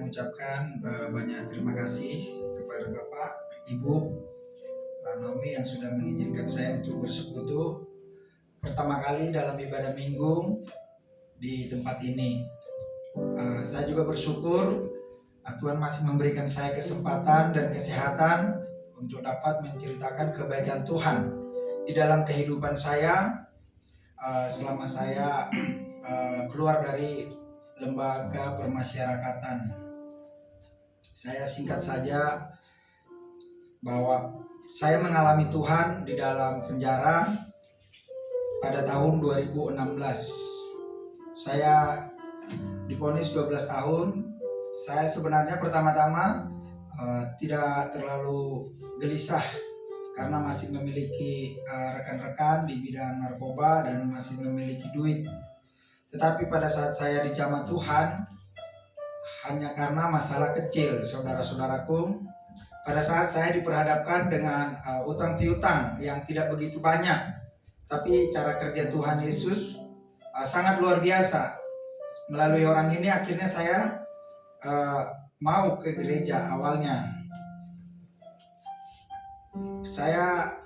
mengucapkan banyak terima kasih kepada Bapak, Ibu, Naomi yang sudah mengizinkan saya untuk bersekutu pertama kali dalam ibadah minggu di tempat ini. Saya juga bersyukur Tuhan masih memberikan saya kesempatan dan kesehatan untuk dapat menceritakan kebaikan Tuhan di dalam kehidupan saya selama saya keluar dari lembaga permasyarakatan. Saya singkat saja bahwa saya mengalami Tuhan di dalam penjara pada tahun 2016. Saya divonis 12 tahun. Saya sebenarnya pertama-tama tidak terlalu gelisah karena masih memiliki rekan-rekan di bidang narkoba dan masih memiliki duit. Tetapi pada saat saya dijamah Tuhan, hanya karena masalah kecil, saudara-saudaraku, pada saat saya diperhadapkan dengan utang piutang yang tidak begitu banyak, tapi cara kerja Tuhan Yesus sangat luar biasa. Melalui orang ini akhirnya saya mau ke gereja awalnya. Saya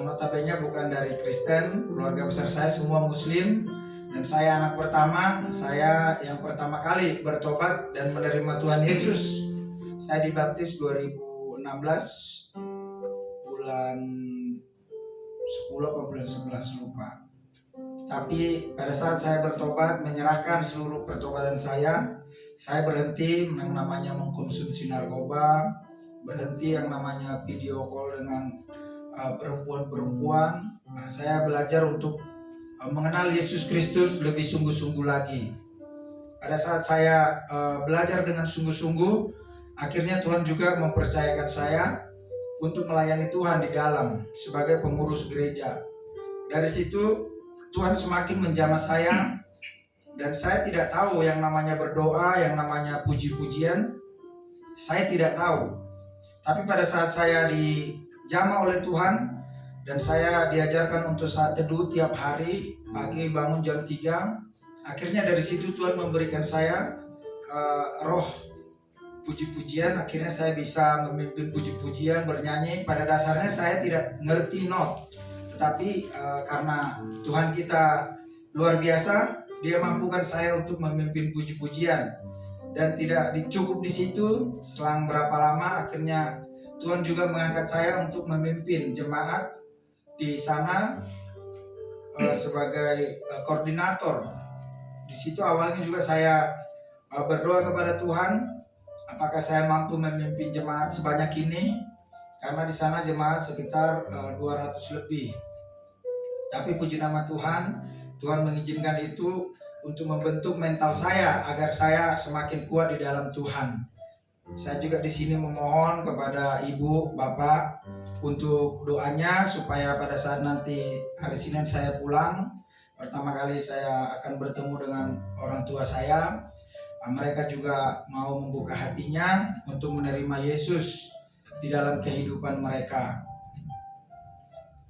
notabene bukan dari Kristen, keluarga besar saya semua Muslim. Dan saya anak pertama, saya yang pertama kali bertobat dan menerima Tuhan Yesus. Saya dibaptis 2016 bulan 10 atau bulan 11 lupa. Tapi pada saat saya bertobat, menyerahkan seluruh pertobatan saya berhenti yang namanya mengkonsumsi narkoba, berhenti yang namanya video call dengan perempuan-perempuan. Saya belajar untuk mengenal Yesus Kristus lebih sungguh-sungguh lagi. Pada saat saya belajar dengan sungguh-sungguh, akhirnya Tuhan juga mempercayakan saya untuk melayani Tuhan di dalam sebagai pengurus gereja. Dari situ Tuhan semakin menjamah saya, dan saya tidak tahu yang namanya berdoa, yang namanya puji-pujian, saya tidak tahu. Tapi pada saat saya dijamah oleh Tuhan, dan saya diajarkan untuk saat teduh tiap hari, pagi bangun jam 3. Akhirnya dari situ Tuhan memberikan saya roh puji-pujian. Akhirnya saya bisa memimpin puji-pujian, bernyanyi. Pada dasarnya saya tidak ngerti not, tetapi karena Tuhan kita luar biasa, Dia mampukan saya untuk memimpin puji-pujian. Dan tidak cukup di situ, selang berapa lama akhirnya Tuhan juga mengangkat saya untuk memimpin jemaat di sana sebagai koordinator. Di situ awalnya juga saya berdoa kepada Tuhan, apakah saya mampu memimpin jemaat sebanyak ini? Karena di sana jemaat sekitar 200 lebih. Tapi puji nama Tuhan, Tuhan mengizinkan itu untuk membentuk mental saya agar saya semakin kuat di dalam Tuhan. Saya juga di sini memohon kepada Ibu, Bapak untuk doanya supaya pada saat nanti hari Senin saya pulang, pertama kali saya akan bertemu dengan orang tua saya. Mereka juga mau membuka hatinya untuk menerima Yesus di dalam kehidupan mereka.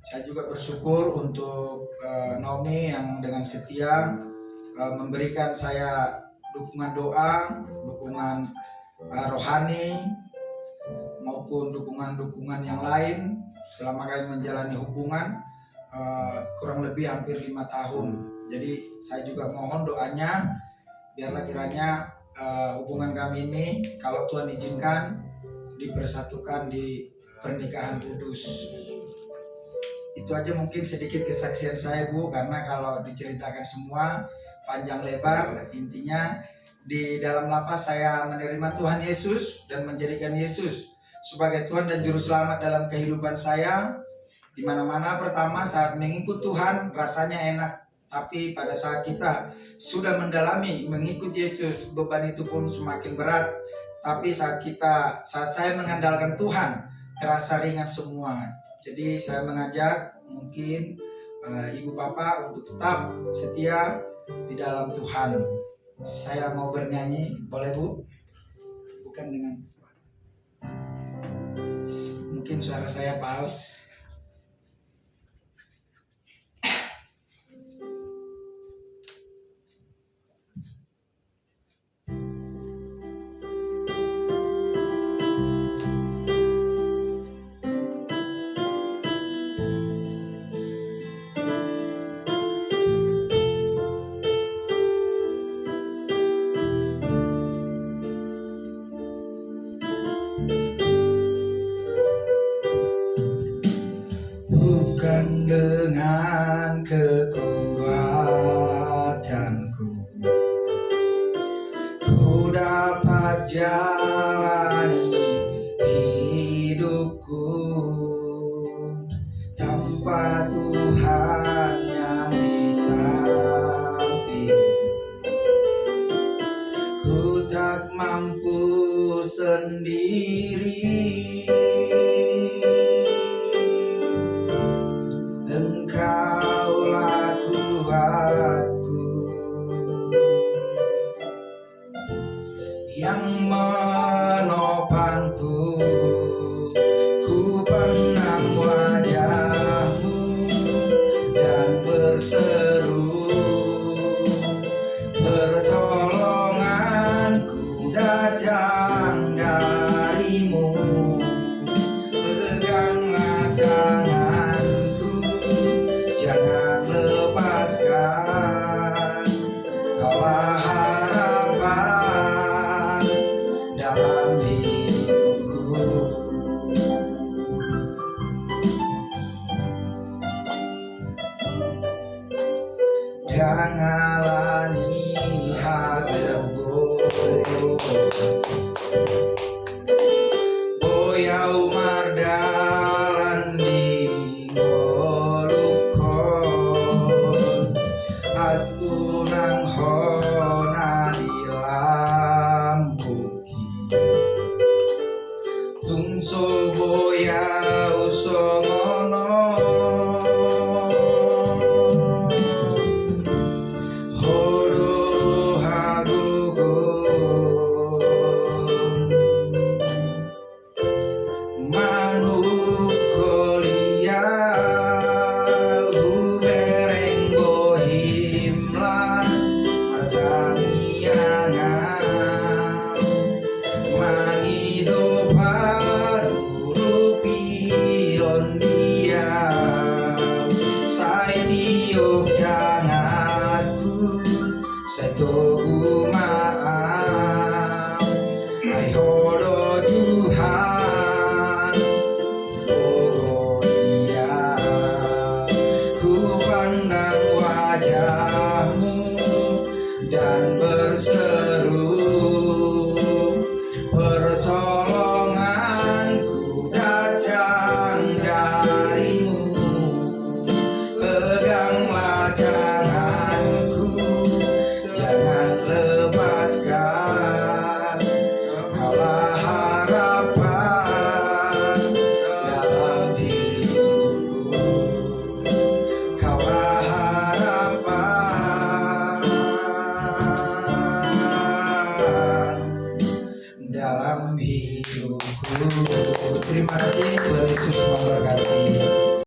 Saya juga bersyukur untuk Naomi yang dengan setia memberikan saya dukungan doa, dukungan rohani maupun dukungan-dukungan yang lain selama kami menjalani hubungan kurang lebih hampir 5 tahun. Jadi saya juga mohon doanya biarlah kiranya hubungan kami ini kalau Tuhan izinkan dipersatukan di pernikahan kudus. Itu aja mungkin sedikit kesaksian saya, Bu, karena kalau diceritakan semua panjang lebar. Intinya di dalam lapas saya menerima Tuhan Yesus dan menjadikan Yesus sebagai Tuhan dan Juru Selamat dalam kehidupan saya. Di mana-mana pertama saat mengikut Tuhan rasanya enak, tapi pada saat kita sudah mendalami mengikut Yesus, beban itu pun semakin berat. Tapi saat saya mengandalkan Tuhan, terasa ringan semua. Jadi saya mengajak mungkin Ibu Bapak untuk tetap setia di dalam Tuhan. Saya mau bernyanyi, boleh Bu? Bukan dengan mungkin suara saya fals. jalani hidupku tanpa Tuhan yang di samping. Ku tak mampu sendiri, Engkaulah kuatku yang menopangku. Ku pandang wajah-Mu dan berseru, pertolonganku datang dari-Mu. Peganglah tanganku, jangan lepaskan, Kaulah harapan dalam hidupku. Dangalani hagogo boyau mardalan di golukon, aku nang hona di lambuki, tungso boyau songono hodo hagogo manuk kolia huberenggo himlas matamiangan mangido parurupion dia sai tiup tanganku sai togu maaf ai hodo Tuhan ogo dia. Ku pandang wajah-Mu dan berseru, pertolonganku datang dari-Mu. Peganglah tanganku, jangan lepaskan, Kaulah harapan dalam hidupku. Kaulah harapan dalam hidupku. Terima kasih, Tuhan Yesus memberkati.